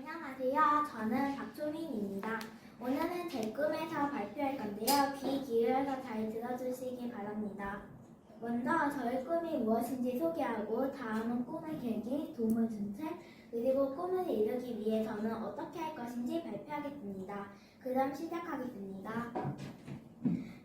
안녕하세요. 저는 박조민입니다. 오늘은 제 꿈에서 발표할 건데요. 귀 기울여서 잘 들어주시기 바랍니다. 먼저 저의 꿈이 무엇인지 소개하고 다음은 꿈의 계기, 도움을 준 책, 그리고 꿈을 이루기 위해 저는 어떻게 할 것인지 발표하겠습니다. 그럼 시작하겠습니다.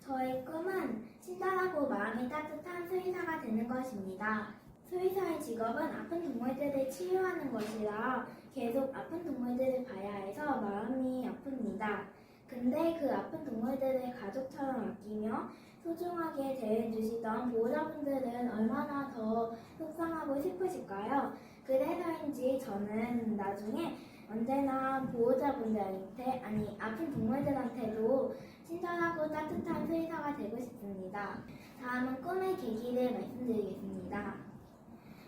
저의 꿈은 친절하고 마음이 따뜻한 수의사가 되는 것입니다. 수의사의 직업은 아픈 동물들을 치료하는 것이라 계속 아픈 동물들을 봐야 해서 마음이 아픕니다. 근데 그 아픈 동물들을 가족처럼 아끼며 소중하게 대해주시던 보호자분들은 얼마나 더 속상하고 슬프실까요? 그래서인지 저는 나중에 언제나 보호자분들한테, 아픈 동물들한테도 친절하고 따뜻한 수의사가 되고 싶습니다. 다음은 꿈의 계기를 말씀드리겠습니다.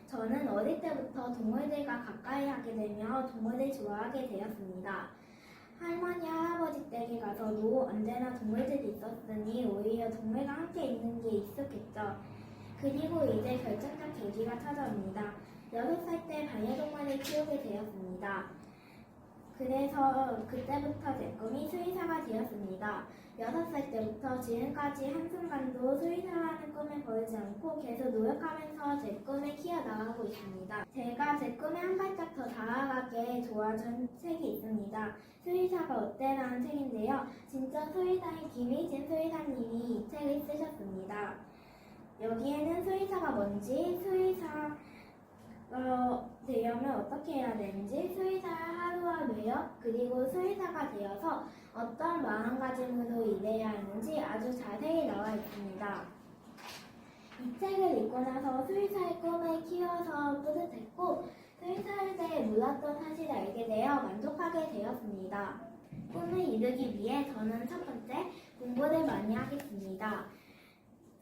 저는 어릴 때부터 동물들과 가까이 하게 되며 동물을 좋아하게 되었습니다. 할머니, 할아버지 댁에 가서도 언제나 동물들이 있었으니 오히려 동물과 함께 있는 게 익숙했죠. 그리고 이제 결정적 계기가 찾아옵니다. 6살 때 반려동물을 키우게 되었습니다. 그래서 그때부터 제 꿈이 수의사가 되었습니다. 6살 때부터 지금까지 한순간도 수의사라는 꿈을 버리지 않고 계속 노력하면서 제 꿈을 키워나가고 있습니다. 제가 제 꿈에 한 발짝 더 다가가게 도와준 책이 있습니다. 수의사가 어때라는 책인데요. 진짜 수의사인 김희진 수의사님이 이 책을 쓰셨습니다. 여기에는 수의사가 뭔지, 수의사 되려면 어떻게 해야 되는지, 수의사의 하루와 매력, 그리고 수의사가 되어서 어떤 마음가짐으로 일해야 하는지 아주 자세히 나와 있습니다. 이 책을 읽고 나서 수의사의 꿈을 키워서 뿌듯했고 수의사에 대해 몰랐던 사실을 알게 되어 만족하게 되었습니다. 꿈을 이루기 위해 저는 첫 번째, 공부를 많이 하겠습니다.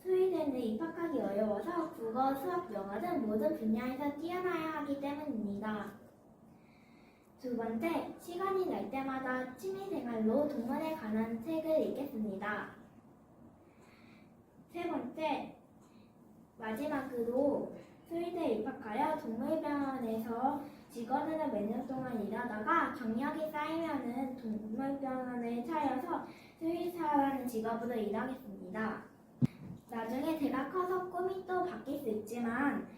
수의대는 입학하기 어려워서 국어, 수학, 영어 등 모든 분야에서 뛰어나야 하기 때문입니다. 두 번째, 시간이 날 때마다 취미생활로 동물에 관한 책을 읽겠습니다. 세 번째, 마지막으로 수의대에 입학하여 동물병원에서 직원으로 몇 년 동안 일하다가 경력이 쌓이면은 동물병원을 차려서 수의사라는 직업으로 일하겠습니다. 나중에 제가 커서 꿈이 또 바뀔 수 있지만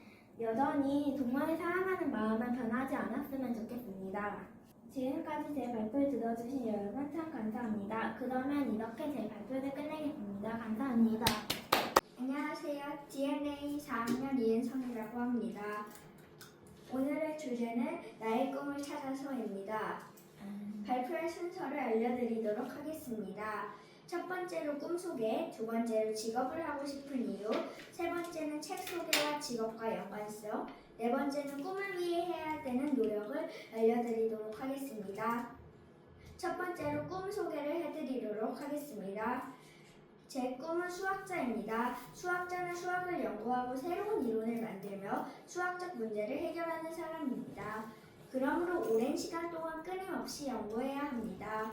여전히 동물을 사랑하는 마음은 변하지 않았으면 좋겠습니다. 지금까지 제 발표를 들어주신 여러분 참 감사합니다. 그러면 이렇게 제 발표를 끝내겠습니다. 감사합니다. 안녕하세요. DNA 4학년 이은성이라고 합니다. 오늘의 주제는 나의 꿈을 찾아서입니다. 발표할 순서를 알려드리도록 하겠습니다. 첫 번째로 꿈 소개, 두 번째로 직업을 하고 싶은 이유, 세 번째는 책 소개와 직업과 연관성, 네 번째는 꿈을 위해 해야 되는 노력을 알려드리도록 하겠습니다. 첫 번째로 꿈 소개를 해드리도록 하겠습니다. 제 꿈은 수학자입니다. 수학자는 수학을 연구하고 새로운 이론을 만들며 수학적 문제를 해결하는 사람입니다. 그러므로 오랜 시간 동안 끊임없이 연구해야 합니다.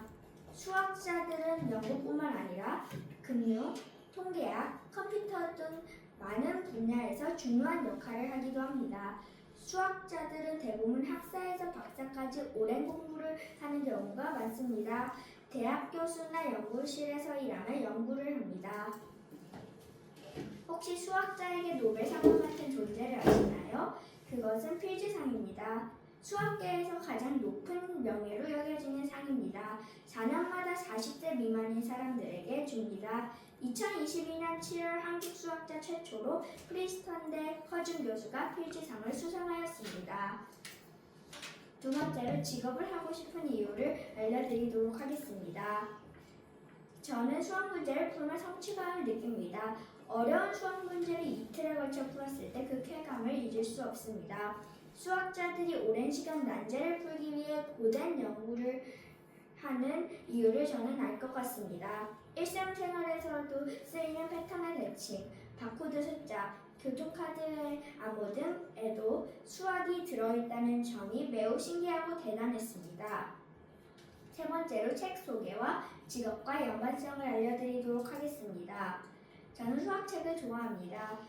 수학자들은 연구뿐만 아니라 금융, 통계학, 컴퓨터 등 많은 분야에서 중요한 역할을 하기도 합니다. 수학자들은 대부분 학사에서 박사까지 오랜 공부를 하는 경우가 많습니다. 대학 교수나 연구실에서 일하며 연구를 합니다. 혹시 수학자에게 노벨상과 같은 존재를 아시나요? 그것은 필즈상입니다. 수학계에서 가장 높은 명예로 여겨지는 상입니다. 4년마다 40세 미만인 사람들에게 줍니다. 2022년 7월 한국 수학자 최초로 프린스턴대 허준 교수가 필즈상을 수상하였습니다. 두 번째로 직업을 하고 싶은 이유를 알려드리도록 하겠습니다. 저는 수학 문제를 풀며 성취감을 느낍니다. 어려운 수학 문제를 이틀에 걸쳐 풀었을 때 그 쾌감을 잊을 수 없습니다. 수학자들이 오랜 시간 난제를 풀기 위해 고된 연구를 하는 이유를 저는 알 것 같습니다. 일상생활에서도 쓰이는 패턴의 대칭, 바코드 숫자, 교통카드의 암호 등에도 수학이 들어있다는 점이 매우 신기하고 대단했습니다. 세 번째로 책 소개와 직업과 연관성을 알려드리도록 하겠습니다. 저는 수학책을 좋아합니다.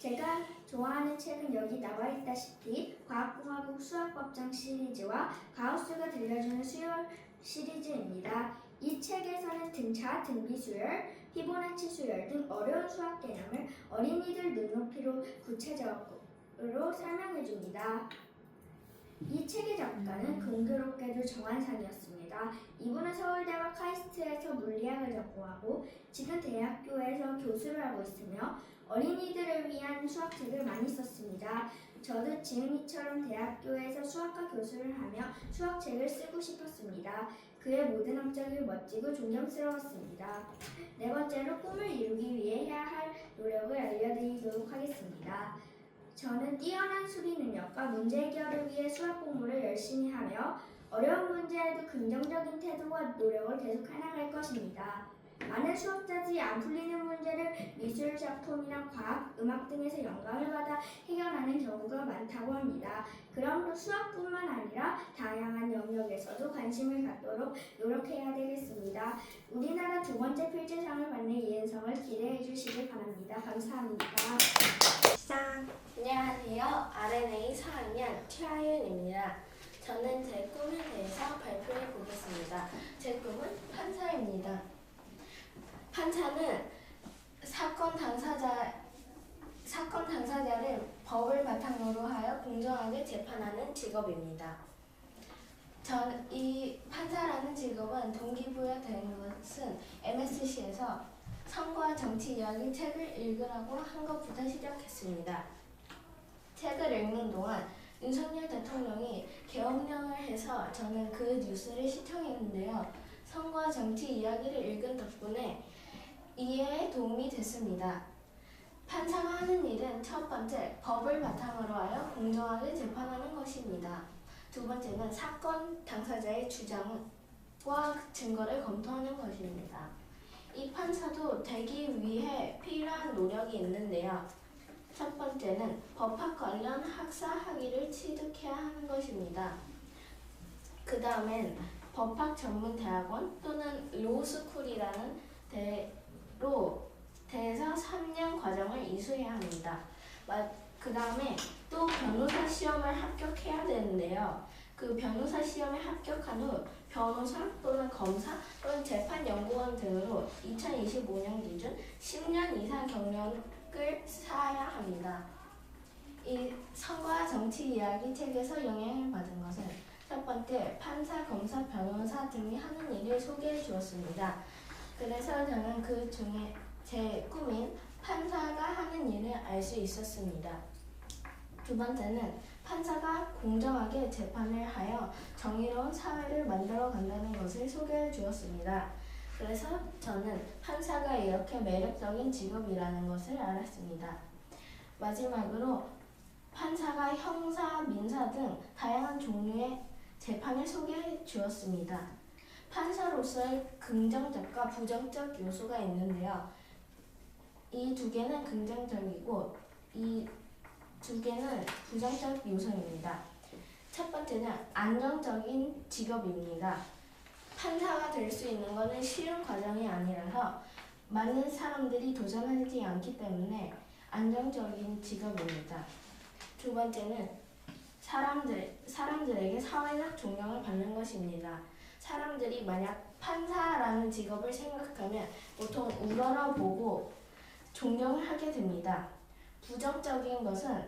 제가 좋아하는 책은 여기 나와 있다시피 과학공화국 수학법정 시리즈와 가우스가 들려주는 수열 시리즈입니다. 이 책에서는 등차, 등비수열, 피보나치 수열 등 어려운 수학 개념을 어린이들 눈높이로 구체적으로 설명해 줍니다. 이 책의 작가는 공교롭게도 정한산이었습니다. 이분은 서울대와 카이스트에서 물리학을 전공하고 지금 대학교에서 교수를 하고 있으며 어린이들을 위한 수학책을 많이 썼습니다. 저도 지은이처럼 대학교에서 수학과 교수를 하며 수학책을 쓰고 싶었습니다. 그의 모든 업적이 멋지고 존경스러웠습니다. 네 번째로 꿈을 이루기 위해 해야 할 노력을 알려드리도록 하겠습니다. 저는 뛰어난 수리 능력과 문제 해결을 위해 수학 공부를 열심히 하며 어려운 문제에도 긍정적인 태도와 노력을 계속 해나갈 것입니다. 많은 수학자들이 안 풀리는 문제를 미술 작품이나 과학, 음악 등에서 영감을 받아 해결하는 경우가 많다고 합니다. 그러므로 수학뿐만 아니라 다양한 영역에서도 관심을 갖도록 노력해야 되겠습니다. 우리나라 두 번째 필재상을 받는 이은성을 기대해 주시길 바랍니다. 감사합니다. 시작! 안녕하세요. RNA 4학년 최하윤입니다. 저는 제 꿈에 대해서 발표해 보겠습니다. 제 꿈은 판사입니다. 판사는 사건 당사자를 법을 바탕으로 하여 공정하게 재판하는 직업입니다. 이 판사라는 직업은 동기부여된 것은 MSC에서 선거와 정치 이야기 책을 읽으라고 한 것부터 시작했습니다. 책을 읽는 동안 윤석열 대통령이 계엄령을 해서 저는 그 뉴스를 시청했는데요. 선거와 정치 이야기를 읽은 덕분에 이해에 도움이 됐습니다. 판사가 하는 일은 첫 번째, 법을 바탕으로 하여 공정하게 재판하는 것입니다. 두 번째는 사건 당사자의 주장과 증거를 검토하는 것입니다. 이 판사도 되기 위해 필요한 노력이 있는데요. 첫 번째는 법학 관련 학사 학위를 취득해야 하는 것입니다. 그 다음엔 법학 전문 대학원 또는 로스쿨이라는 대에서 3년 과정을 이수해야 합니다. 그 다음에 또 변호사 시험을 합격해야 되는데요. 그 변호사 시험에 합격한 후 변호사 또는 검사 또는 재판연구원 등으로 2025년 기준 10년 이상 경력을 쌓아야 합니다. 이 선거와 정치 이야기 책에서 영향을 받은 것은 첫 번째, 판사, 검사, 변호사 등이 하는 일을 소개해 주었습니다. 그래서 저는 그 중에 제 꿈인 판사가 하는 일을 알 수 있었습니다. 두 번째는 판사가 공정하게 재판을 하여 정의로운 사회를 만들어 간다는 것을 소개해 주었습니다. 그래서 저는 판사가 이렇게 매력적인 직업이라는 것을 알았습니다. 마지막으로 판사가 형사, 민사 등 다양한 종류의 재판을 소개해 주었습니다. 판사로서의 긍정적과 부정적 요소가 있는데요. 이 두 개는 긍정적이고 이 두 개는 부정적 요소입니다. 첫 번째는 안정적인 직업입니다. 판사가 될 수 있는 것은 쉬운 과정이 아니라서 많은 사람들이 도전하지 않기 때문에 안정적인 직업입니다. 두 번째는 사람들에게 사회적 존경을 받는 것입니다. 사람들이 만약 판사라는 직업을 생각하면 보통 우러러보고 존경을 하게 됩니다. 부정적인 것은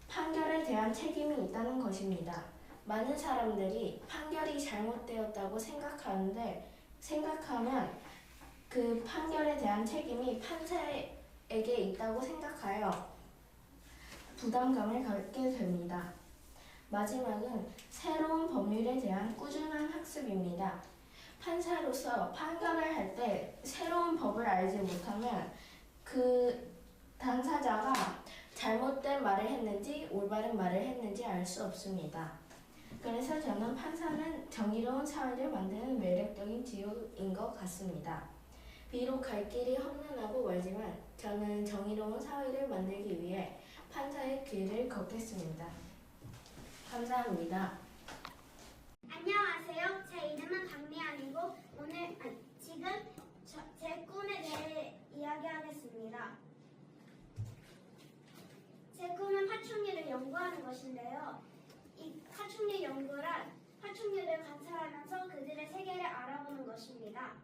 판결에 대한 책임이 있다는 것입니다. 많은 사람들이 판결이 잘못되었다고 생각하면 그 판결에 대한 책임이 판사에게 있다고 생각하여 부담감을 갖게 됩니다. 마지막은 새로운 법률에 대한 꾸준한 학습입니다. 판사로서 판결을 할 때 새로운 법을 알지 못하면 그 당사자가 잘못된 말을 했는지 올바른 말을 했는지 알 수 없습니다. 그래서 저는 판사는 정의로운 사회를 만드는 매력적인 직업인 것 같습니다. 비록 갈 길이 험난하고 멀지만 저는 정의로운 사회를 만들기 위해 판사의 길을 걷겠습니다. 감사합니다. 안녕하세요. 제 이름은 강미안이고 지금 제 꿈에 대해 이야기하겠습니다. 것인데요. 이 파충류 연구란 파충류를 관찰하면서 그들의 세계를 알아보는 것입니다.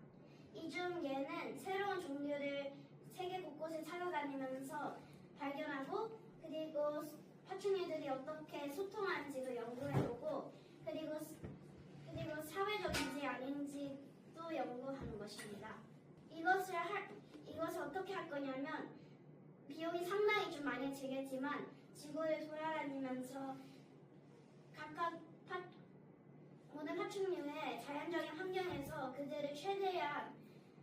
이 중 얘는 새로운 종류를 세계 곳곳에 찾아다니면서 발견하고 그리고 파충류들이 어떻게 소통하는지도 연구해보고 그리고 사회적인지 아닌지도 연구하는 것입니다. 이것을 어떻게 할 거냐면 비용이 상당히 좀 많이 들겠지만 지구를 돌아다니면서 각각 모든 파충류의 자연적인 환경에서 그들을 최대한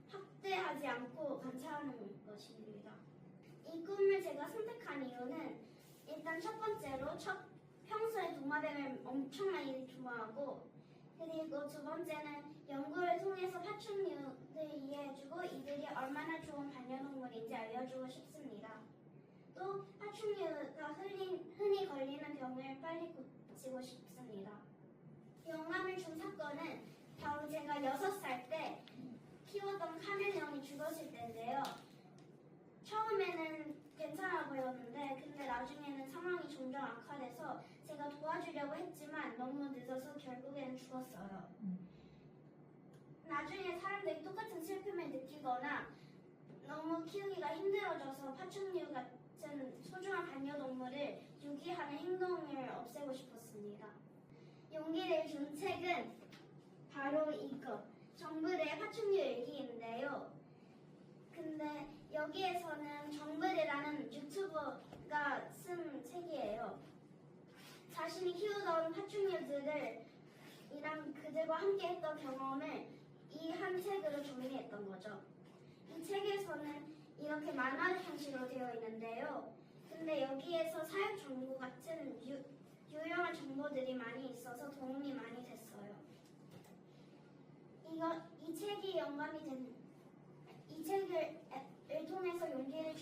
학대하지 않고 관찰하는 것입니다. 이 꿈을 제가 선택한 이유는 일단 첫 번째로 평소에 도마뱀을 엄청나게 좋아하고 그리고 두 번째는 연구를 통해서 파충류를 이해해주고 이들이 얼마나 좋은 반려동물인지 알려주고 싶습니다. 또 파충류가 흔히 걸리는 병을 빨리 고치고 싶습니다. 영감을 준 사건은 바로 제가 6살 때 키웠던 카멜레온이 죽었을 때인데요. 처음에는 괜찮아 보였는데 근데 나중에는 상황이 점점 악화돼서 제가 도와주려고 했지만 너무 늦어서 결국에는 죽었어요. 나중에 사람들이 똑같은 슬픔을 느끼거나 너무 키우기가 힘들어져서 파충류 같은 소중한 반려동물을 유기하는 행동을 없애고 싶었습니다. 용기를 준 책은 바로 이거 정글의 파충류 일기인데요. 근데 여기에서는 정글이라는 유튜버가 쓴 책이에요. 자신이 키우던 파충류들이랑 그들과 함께 했던 경험을 이 한 책으로 정리했던 거죠. 이 책에서는 이렇게 만화 형식으로 되어 있는데요. 근데 여기에서 사육 정보 같은 유용한 정보들이 많이 있어서 도움이 많이 됐어요. 이 책이 영감이 된 이 책을 통해서 용기를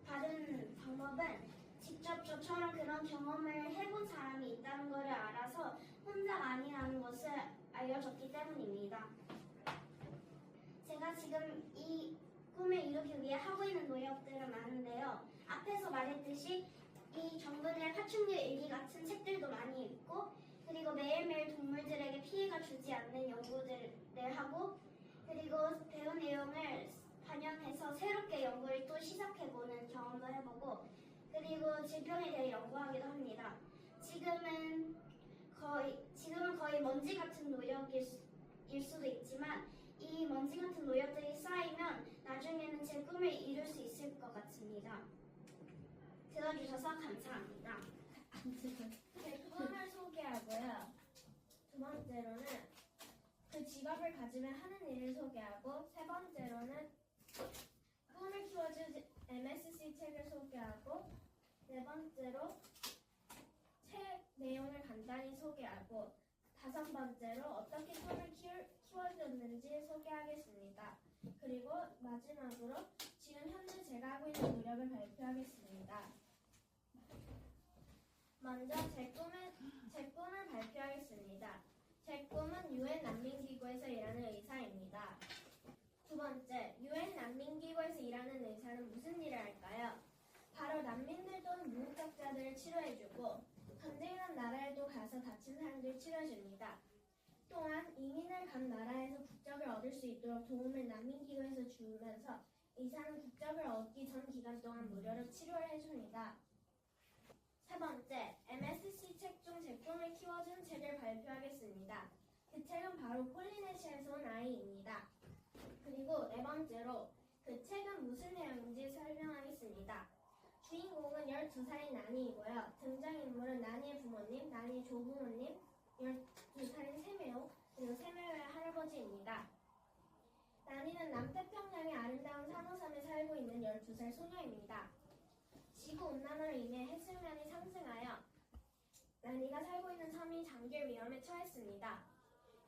받은 방법은 직접 저처럼 그런 경험을 해본 사람이 있다는 것을 알아서 혼자가 아니라는 것을 알려줬기 때문입니다. 제가 지금 이 꿈을 이루기 위해 하고 있는 노력들은 많은데요. 앞에서 말했듯이 이 정글의 파충류 일기 같은 책들도 많이 읽고 그리고 매일매일 동물들에게 피해가 주지 않는 연구들을 하고 그리고 배운 내용을 반영해서 새롭게 연구를 또 시작해보는 경험도 해보고 그리고 질병에 대해 연구하기도 합니다. 지금은 거의 먼지 같은 노력일 수도 있지만 이 먼지 같은 노력들이 쌓이면 나중에는 제 꿈을 이룰 수 있을 것 같습니다. 들어주셔서 감사합니다. 제 꿈을 소개하고요. 두 번째로는 그 직업을 가지면 하는 일을 소개하고 세 번째로는 꿈을 키워준 MSC 책을 소개하고 네 번째로 책 내용을 간단히 소개하고 다섯 번째로 어떻게 꿈을 키워줬는지 소개하겠습니다. 그리고 마지막으로 지금 현재 제가 하고 있는 노력을 발표하겠습니다. 먼저 제 꿈을 발표하겠습니다. 제 꿈은 UN 난민기구에서 일하는 의사입니다. 두 번째, UN 난민기구에서 일하는 의사는 무슨 일을 할까요? 바로 난민들 또는 무국적자들을 치료해주고 전쟁이란 나라에도 가서 다친 사람들을 치료해줍니다. 또한 이민을 간 나라에서 국적을 얻을 수 있도록 도움을 난민기구에서 주면서 의사는 국적을 얻기 전 기간 동안 무료로 치료를 해줍니다. 세 번째, MSC 책 중 제 꿈을 키워준 책을 발표하겠습니다. 그 책은 바로 폴리네시아에서 온 아이입니다. 그리고 네 번째로 그 책은 무슨 내용인지 설명하겠습니다. 주인공은 12살인 나니이고요. 등장인물은 나니의 부모님, 나니의 조부모님, 12살인 세메오, 그리고 세메오의 할아버지입니다. 나니는 남태평양의 아름다운 산호섬에 살고 있는 12살 소녀입니다. 지구온난화로 인해 해수면이 상승하여 나니가 살고 있는 섬이 잠길 위험에 처했습니다.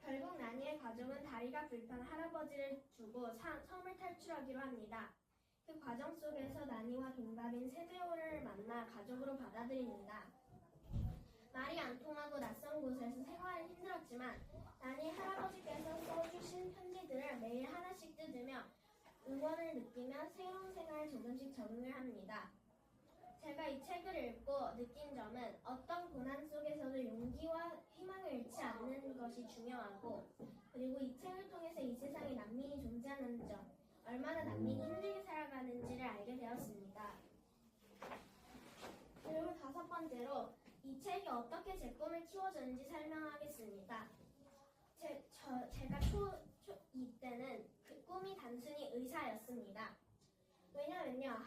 결국 나니의 가족은 다리가 불편한 할아버지를 두고 섬을 탈출하기로 합니다. 그 과정 속에서 나니와 동갑인 세메오를 만나 가족으로 받아들입니다. 말이 안 통하고 낯선 곳에서 생활은 힘들었지만 나니 할아버지께서 써주신 편지들을 매일 하나씩 뜯으며 응원을 느끼며 새로운 생활에 조금씩 적응을 합니다. 제가 이 책을 읽고 느낀 점은 어떤 고난 속에서도 용기와 희망을 잃지 않는 것이 중요하고, 그리고 이 책을 통해서 이 세상에 난민이 존재하는 점, 얼마나 난민이 힘들게 살아가는지를 알게 되었습니다. 그리고 다섯 번째로 이 책이 어떻게 제 꿈을 키워줬는지 설명하겠습니다. 제가 초2 때는 그 꿈이 단순히 의사였습니다. 왜냐면요,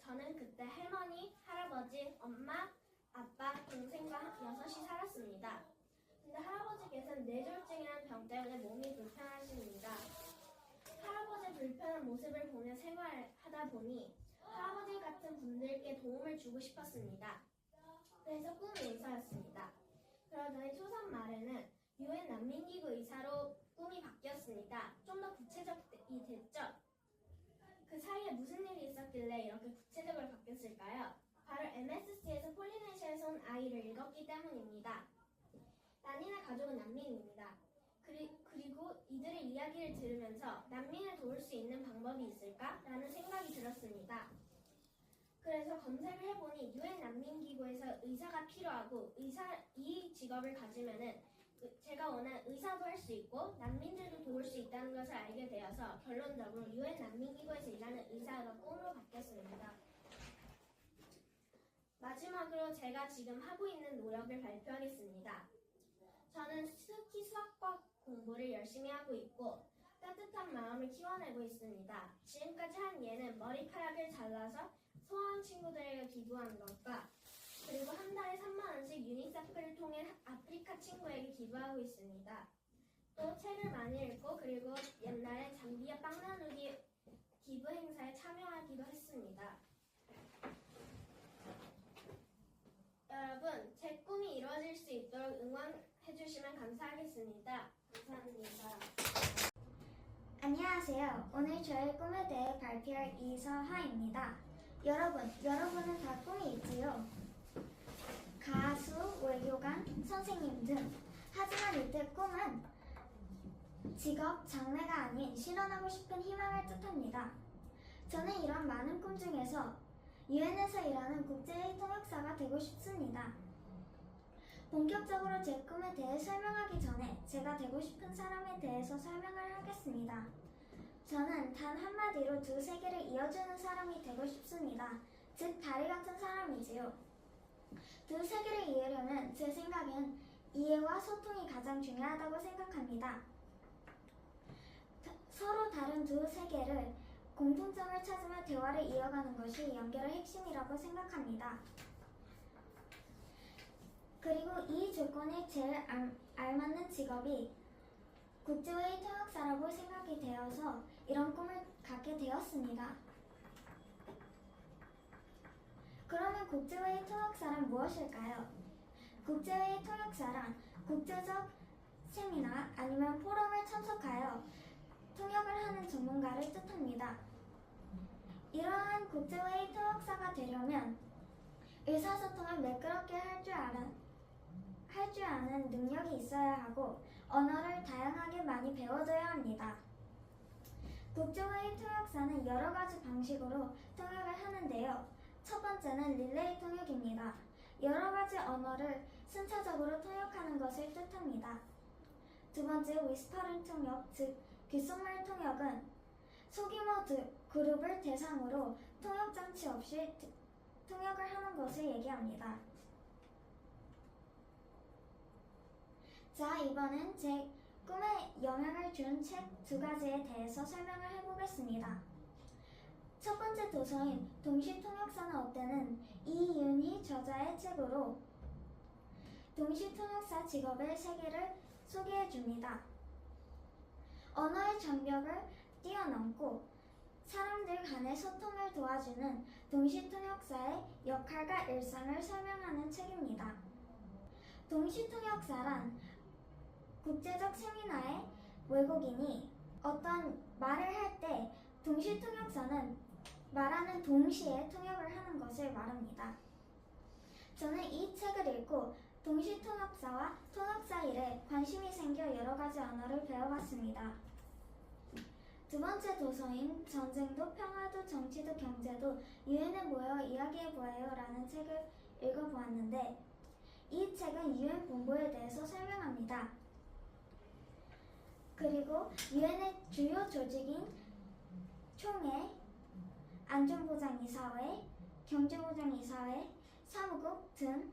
저는 그때 할머니, 할아버지, 엄마, 아빠, 동생과 6이 살았습니다. 근데 할아버지께서는 뇌졸중이라는 병 때문에 몸이 불편하십니다. 할아버지의 불편한 모습을 보며 생활하다 보니 할아버지 같은 분들께 도움을 주고 싶었습니다. 그래서 꿈이 의사였습니다. 그러더니 초3 말에는 유엔 난민기구 의사로 꿈이 바뀌었습니다. 좀 더 구체적이 됐죠? 그 사이에 무슨 일이 있었길래 이렇게 구체적으로 바뀌었을까요? 바로 MSC에서 폴리네시아에서 온 아이를 읽었기 때문입니다. 난인의 가족은 난민입니다. 그리고 이들의 이야기를 들으면서 난민을 도울 수 있는 방법이 있을까? 라는 생각이 들었습니다. 그래서 검색을 해보니 유엔 난민기구에서 의사가 필요하고 이 직업을 가지면은 제가 원하는 의사도 할 수 있고 난민들도 도울 수 있다는 것을 알게 되어서 결론적으로 유엔 난민기구에서 일하는 의사가 꿈으로 바뀌었습니다. 마지막으로 제가 지금 하고 있는 노력을 발표하겠습니다. 저는 특히 수학과 공부를 열심히 하고 있고 따뜻한 마음을 키워내고 있습니다. 지금까지 한 예는 머리카락을 잘라서 소아원 친구들에게 기부한 것과 그리고 한 달에 3만 원씩 유니세프를 통해 아프리카 친구에게 기부하고 있습니다. 또 책을 많이 읽고 그리고 옛날에 잠비아 빵 나누기 기부 행사에 참여하기도 했습니다. 여러분, 제 꿈이 이루어질 수 있도록 응원해 주시면 감사하겠습니다. 감사합니다. 안녕하세요. 오늘 저의 꿈에 대해 발표할 이서하입니다. 여러분은 다 꿈이 있지요? 가수, 외교관, 선생님 등. 하지만 이때 꿈은 직업, 장래가 아닌 실현하고 싶은 희망을 뜻합니다. 저는 이런 많은 꿈 중에서 유엔에서 일하는 국제의 통역사가 되고 싶습니다. 본격적으로 제 꿈에 대해 설명하기 전에 제가 되고 싶은 사람에 대해서 설명을 하겠습니다. 저는 단 한마디로 두 세계를 이어주는 사람이 되고 싶습니다. 즉, 다리 같은 사람이지요. 두 세계를 이으려면 제 생각엔 이해와 소통이 가장 중요하다고 생각합니다. 서로 다른 두 세계를 공통점을 찾으며 대화를 이어가는 것이 연결의 핵심이라고 생각합니다. 그리고 이 조건에 제일 알맞는 직업이 국제회의 통역사라고 생각이 되어서 이런 꿈을 갖게 되었습니다. 그러면 국제회의 통역사란 무엇일까요? 국제회의 통역사란 국제적 세미나 아니면 포럼을 참석하여 통역을 하는 전문가를 뜻합니다. 이러한 국제회의 통역사가 되려면 의사소통을 매끄럽게 할 줄 아는 능력이 있어야 하고 언어를 다양하게 많이 배워둬야 합니다. 국제회의 통역사는 여러 가지 방식으로 통역을 하는데요. 첫 번째는 릴레이 통역입니다. 여러 가지 언어를 순차적으로 통역하는 것을 뜻합니다. 두 번째, 위스퍼링 통역, 즉 귓속말 통역은 소규모 그룹을 대상으로 통역 장치 없이 통역을 하는 것을 얘기합니다. 자, 이번엔 제 꿈에 영향을 준 책 두 가지에 대해서 설명을 해보겠습니다. 첫 번째 도서인 동시통역사는 어때는 이윤희 저자의 책으로 동시통역사 직업의 세계를 소개해줍니다. 언어의 장벽을 뛰어넘고 사람들 간의 소통을 도와주는 동시통역사의 역할과 일상을 설명하는 책입니다. 동시통역사란 국제적 세미나에 외국인이 어떤 말을 할 때 동시통역사는 말하는 동시에 통역을 하는 것을 말합니다. 저는 이 책을 읽고 동시통역사와 통역사 일에 관심이 생겨 여러 가지 언어를 배워봤습니다. 두 번째 도서인 전쟁도 평화도 정치도 경제도 유엔에 모여 이야기해보아요 라는 책을 읽어보았는데 이 책은 유엔 본부에 대해서 설명합니다. 그리고 유엔의 주요 조직인 총회, 안전보장이사회, 경제보장이사회, 사무국 등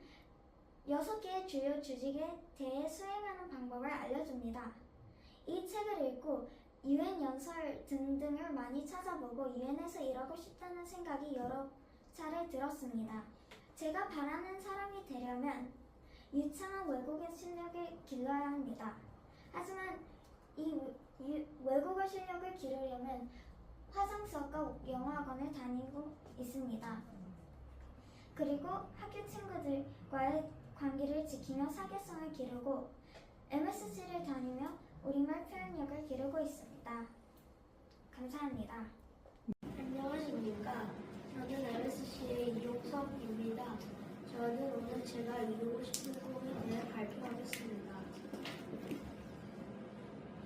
6개의 주요 조직에 대해 수행하는 방법을 알려줍니다. 이 책을 읽고 유엔 연설 등등을 많이 찾아보고 유엔에서 일하고 싶다는 생각이 여러 차례 들었습니다. 제가 바라는 사람이 되려면 유창한 외국어 실력을 길러야 합니다. 하지만 이 외국어 실력을 기르려면 화상 수업과 영어학원을 다니고 있습니다. 그리고 학교 친구들과의 관계를 지키며 사교성을 기르고 MSC를 다니며 우리말 표현력을 기르고 있습니다. 감사합니다. 안녕하십니까. 저는 MSC의 이용섭입니다. 저는 오늘 제가 이루고 싶은 꿈에 대해 발표하겠습니다.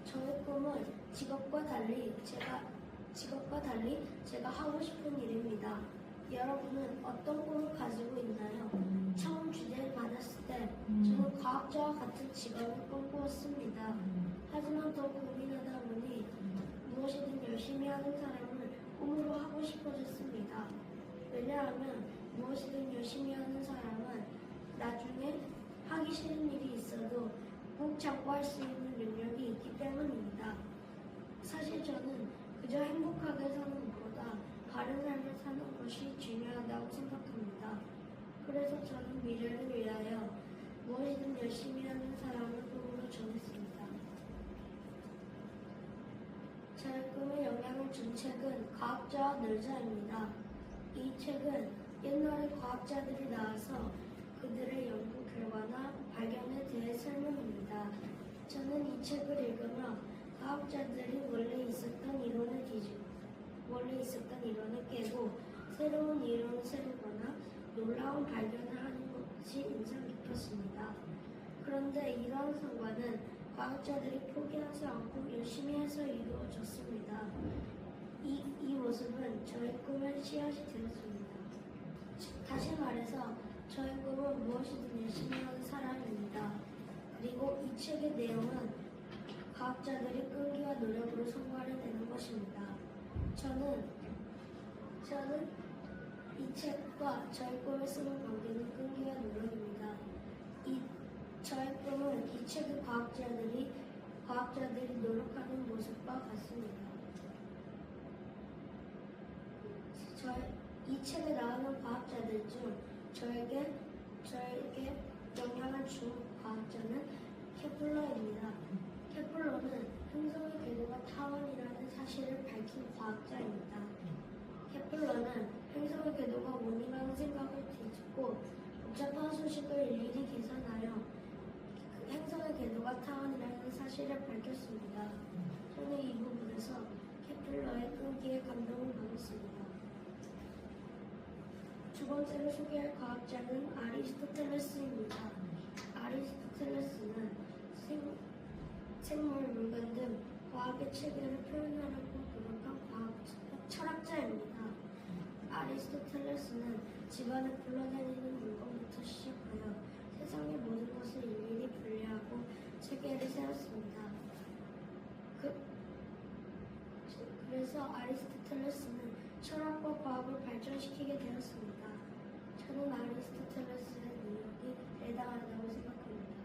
저의 꿈은 직업과 달리 제가 하고 싶은 일입니다. 여러분은 어떤 꿈을 가지고 있나요? 처음 주제를 받았을 때 저는 과학자와 같은 직업을 꿈꾸었습니다. 하지만 더 고민하다 보니 무엇이든 열심히 하는 사람을 꿈으로 하고 싶어졌습니다. 왜냐하면 무엇이든 열심히 하는 사람은 나중에 하기 싫은 일이 있어도 꼭 참고 할 수 있는 능력이 있기 때문입니다. 사실 저는 그저 행복하게 사는 것보다 바른 삶을 사는 것이 중요하다고 생각합니다. 그래서 저는 미래를 위하여 무엇이든 열심히 하는 사람을 꿈으로 정했습니다. 저의 꿈에 영향을 준 책은 과학자와 널자입니다. 이 책은 옛날에 과학자들이 나와서 그들의 연구 결과나 발견에 대해 설명합니다. 저는 이 책을 읽으며 과학자들이 원래 있었던 이론을 깨고 새로운 이론을 세우거나 놀라운 발견을 하는 것이 인상 깊었습니다. 그런데 이러한 성과는 과학자들이 포기하지 않고 열심히 해서 이루어졌습니다. 이 모습은 저의 꿈의 씨앗이 되었습니다. 다시 말해서 저의 꿈은 무엇이든 열심히 하는 사람입니다. 그리고 이 책의 내용은 과학자들이 끈기와 노력으로 성과를 내는 것입니다. 저는 이 책과 저의 꿈을 쓰는 관계는 끈기와 노력입니다. 저의 꿈은 이 책의 과학자들이 노력하는 모습과 같습니다. 이 책에 나오는 과학자들 중 저에게 영향을 준 과학자는 케플러입니다. 케플러는 행성의 궤도가 타원이라는 사실을 밝힌 과학자입니다. 케플러는 행성의 궤도가 원이라는 생각을 뒤집고 복잡한 소식을 일일이 계산하여 행성의 궤도가 타원이라는 사실을 밝혔습니다. 저는 이 부분에서 케플러의 끈기에 감동을 받았습니다. 두 번째로 소개할 과학자는 아리스토텔레스입니다. 아리스토텔레스는 생물, 물건 등 과학의 체계를 표현하려고 노력한 철학자입니다. 아리스토텔레스는 집안에 굴러다니는 물건부터 시작하여 세상의 모든 것을 일일이 분리하고 체계를 세웠습니다. 그래서 아리스토텔레스는 철학과 과학을 발전시키게 되었습니다. 저는 아리스토텔레스의 능력이 대단하다고 생각합니다.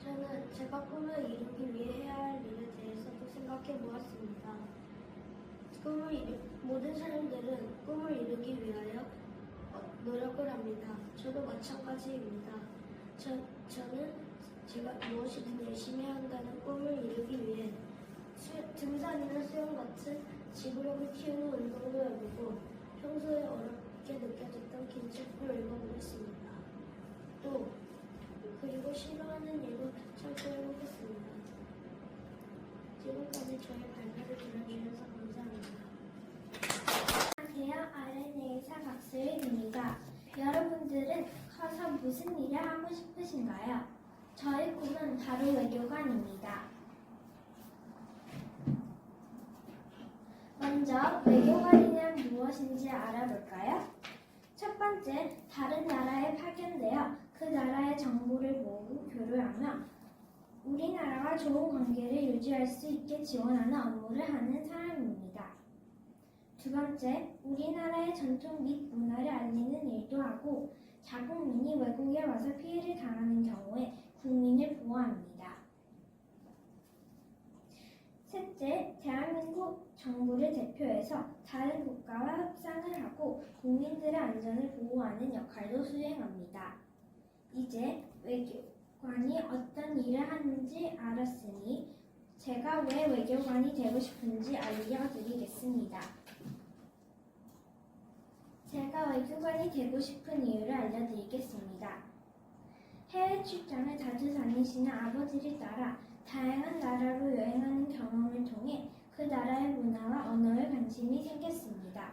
저는 제가 꿈을 이루기 위해 해야 할 일에 대해서도 생각해 보았습니다. 모든 사람들은 꿈을 이루기 위하여 노력을 합니다. 저도 마찬가지입니다. 저는 제가 무엇이든 열심히 한다는 꿈을 이루기 위해 등산이나 수영 같은 지구력을 키우는 운동도 해보고 평소에 어렵게 느껴졌던 긴 책도 읽어보겠습니다. 그리고 싫어하는 일도 참고해보겠습니다. 지금까지 저의 발표를 들어주셔서 감사합니다. 안녕하세요. RNA사 박수일입니다. 여러분들은 커서 무슨 일을 하고 싶으신가요? 저의 꿈은 바로 외교관입니다. 먼저 외교관이란 무엇인지 알아볼까요? 첫 번째, 다른 나라에 파견되어 그 나라의 정보를 모으고 교류하며 우리나라와 좋은 관계를 유지할 수 있게 지원하는 업무를 하는 사람입니다. 두 번째, 우리나라의 전통 및 문화를 알리는 일도 하고 자국민이 외국에 와서 피해를 당하는 경우에 국민을 보호합니다. 셋째, 대한민국 정부를 대표해서 다른 국가와 협상을 하고 국민들의 안전을 보호하는 역할도 수행합니다. 이제 외교관이 어떤 일을 하는지 알았으니 제가 왜 외교관이 되고 싶은지 알려드리겠습니다. 제가 외교관이 되고 싶은 이유를 알려드리겠습니다. 해외 출장을 자주 다니시는 아버지를 따라 다양한 나라로 여행하는 경험을 통해 그 나라의 문화와 언어에 관심이 생겼습니다.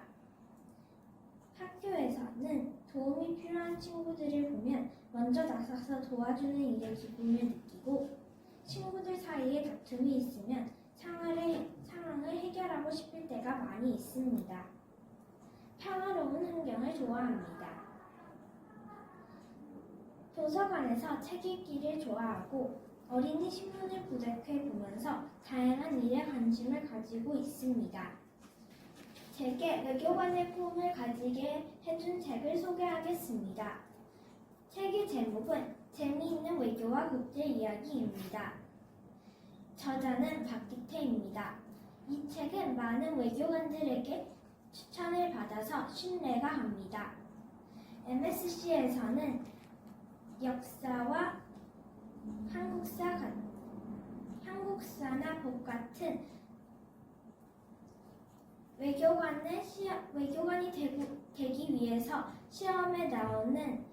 학교에서는 도움이 필요한 친구들을 보면 먼저 나서서 도와주는 일에 기쁨을 느끼고 친구들 사이에 다툼이 있으면 상황을 해결하고 싶을 때가 많이 있습니다. 평화로운 환경을 좋아합니다. 도서관에서 책 읽기를 좋아하고 어린이 신문을 부색해 보면서 다양한 일에 관심을 가지고 있습니다. 제게 외교관의 꿈을 가지게 해준 책을 소개하겠습니다. 책의 제목은 재미있는 외교와 국제 이야기입니다. 저자는 박기태입니다. 이 책은 많은 외교관들에게 추천을 받아서 신뢰가 갑니다. MSC에서는 역사와 한국사나 법 같은 외교관이 되기 위해서 시험에 나오는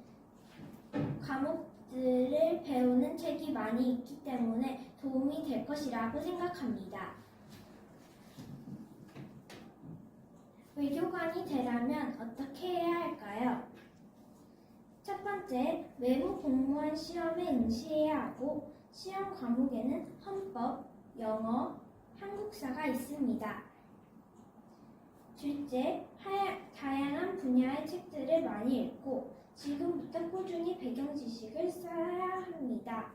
과목들을 배우는 책이 많이 있기 때문에 도움이 될 것이라고 생각합니다. 외교관이 되려면 어떻게 해야 할까요? 첫 번째, 외무 공무원 시험에 응시해야 하고 시험 과목에는 헌법, 영어, 한국사가 있습니다. 둘째, 다양한 분야의 책들을 많이 읽고 지금부터 꾸준히 배경 지식을 쌓아야 합니다.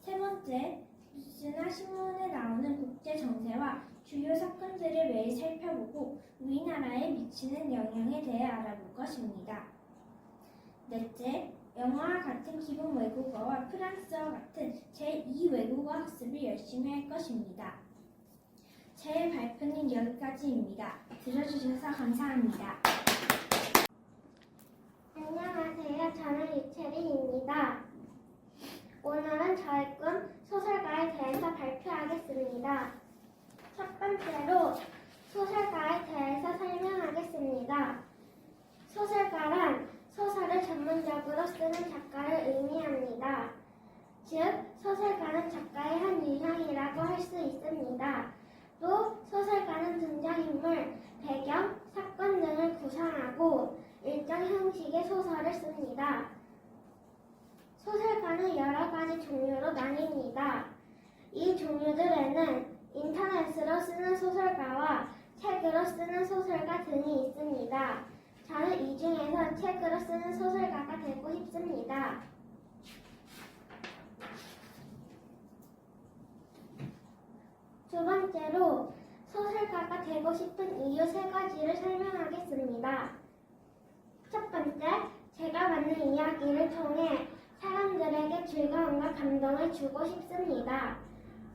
세 번째, 뉴스나 신문에 나오는 국제 정세와 주요 사건들을 매일 살펴보고 우리나라에 미치는 영향에 대해 알아볼 것입니다. 넷째, 영어와 같은 기본 외국어와 프랑스어 같은 제2 외국어 학습을 열심히 할 것입니다. 제 발표는 여기까지입니다. 들어주셔서 감사합니다. 안녕하세요. 저는 유채린입니다. 오늘은 저의 꿈 소설가에 대해서 발표하겠습니다. 첫 번째로 소설가에 대해서 설명하겠습니다. 소설가란 소설을 전문적으로 쓰는 작가를 의미합니다. 즉, 소설가는 작가의 한 유형이라고 할 수 있습니다. 또 소설가는 등장인물, 배경, 사건 등을 구성하고 일정 형식의 소설을 씁니다. 소설가는 여러 가지 종류로 나뉩니다. 이 종류들에는 인터넷으로 쓰는 소설가와 책으로 쓰는 소설가 등이 있습니다. 저는 이 중에서 책으로 쓰는 소설가가 되고 싶습니다. 두 번째로 소설가가 되고 싶은 이유 세 가지를 설명하겠습니다. 첫 번째, 제가 만든 이야기를 통해 사람들에게 즐거움과 감동을 주고 싶습니다.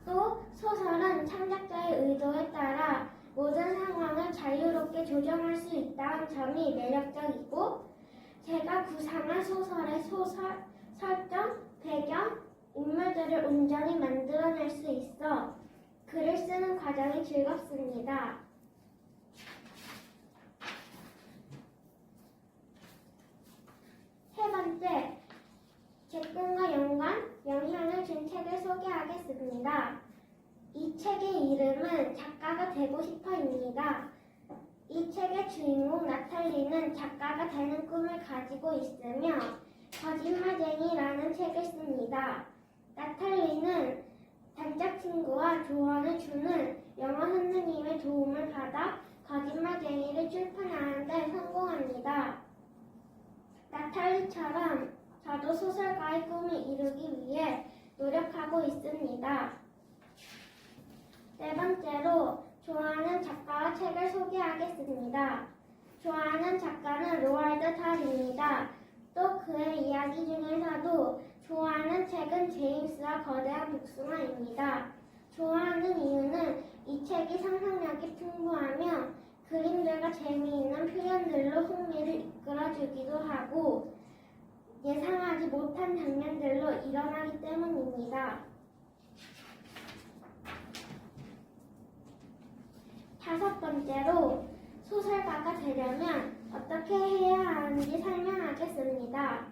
또 소설은 창작자의 의도에 따라 모든 상황을 자유롭게 조정할 수 있다는 점이 매력적이고 제가 구상한 소설의 설정, 배경, 인물들을 온전히 만들어낼 수 있어 글을 쓰는 과정이 즐겁습니다. 세 번째, 제 꿈과 영향을 준 책을 소개하겠습니다. 이 책의 이름은 작가가 되고 싶어입니다. 이 책의 주인공 나탈리는 작가가 되는 꿈을 가지고 있으며 거짓말쟁이라는 책을 씁니다. 나탈리는 단짝 친구와 조언을 주는 영어 선생님의 도움을 받아 거짓말쟁이를 출판하는 데 성공합니다. 나탈리처럼 저도 소설가의 꿈을 이루기 위해 노력하고 있습니다. 네 번째로 좋아하는 작가와 책을 소개하겠습니다. 좋아하는 작가는 로알드 달입니다. 또 그의 이야기 중에서도 좋아하는 책은 제임스와 거대한 복숭아입니다. 좋아하는 이유는 이 책이 상상력이 풍부하며 그림들과 재미있는 표현들로 흥미를 이끌어주기도 하고 예상하지 못한 장면들로 일어나기 때문입니다. 다섯 번째로 소설가가 되려면 어떻게 해야 하는지 설명하겠습니다.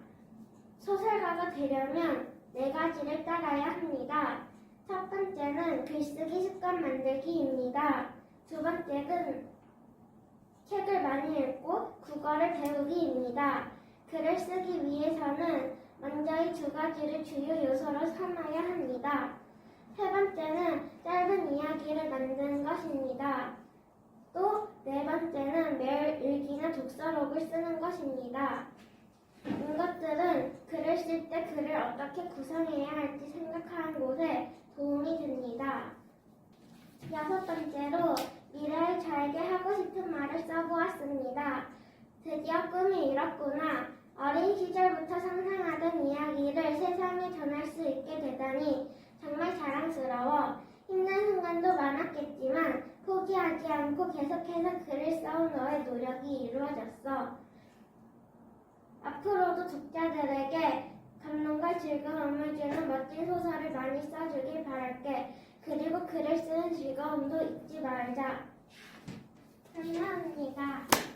소설가가 되려면 네 가지를 따라야 합니다. 첫 번째는 글쓰기 습관 만들기입니다. 두 번째는 책을 많이 읽고 국어를 배우기입니다. 글을 쓰기 위해서는 먼저 이 두 가지를 주요 요소로 삼아야 합니다. 세 번째는 짧은 이야기를 만드는 것입니다. 또 네 번째는 매일 일기나 독서록을 쓰는 것입니다. 이것들은 글을 쓸 때 글을 어떻게 구성해야 할지 생각하는 곳에 도움이 됩니다. 여섯 번째로 미래의 저에게 하고 싶은 말을 써보았습니다. 드디어 꿈이 이뤘구나. 어린 시절부터 상상하던 이야기를 세상에 전할 수 있게 되다니 정말 자랑스러워. 힘든 순간도 많았겠지만 포기하지 않고 계속해서 글을 써온 너의 노력이 이루어졌어. 앞으로도 독자들에게 감동과 즐거움을 주는 멋진 소설을 많이 써주길 바랄게. 그리고 글을 쓰는 즐거움도 잊지 말자. 감사합니다.